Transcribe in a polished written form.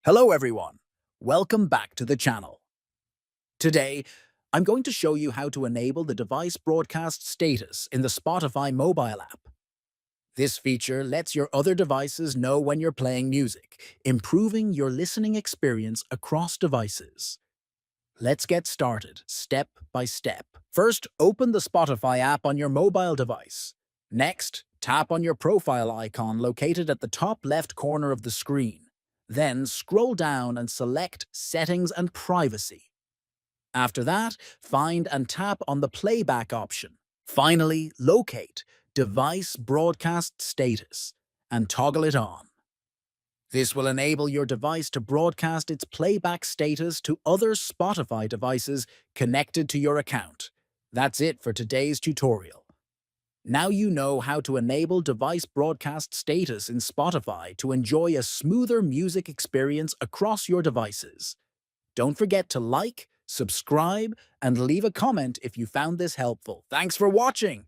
Hello everyone, welcome back to the channel. Today, I'm going to show you how to enable the device broadcast status in the Spotify mobile app. This feature lets your other devices know when you're playing music, improving your listening experience across devices. Let's get started, step by step. First, open the Spotify app on your mobile device. Next, tap on your profile icon located at the top left corner of the screen. Then scroll down and select Settings and Privacy. After that, find and tap on the playback option. Finally, locate Device Broadcast Status and toggle it on. This will enable your device to broadcast its playback status to other Spotify devices connected to your account. That's it for today's tutorial. Now you know how to enable device broadcast status in Spotify to enjoy a smoother music experience across your devices. Don't forget to like, subscribe, and leave a comment if you found this helpful. Thanks for watching!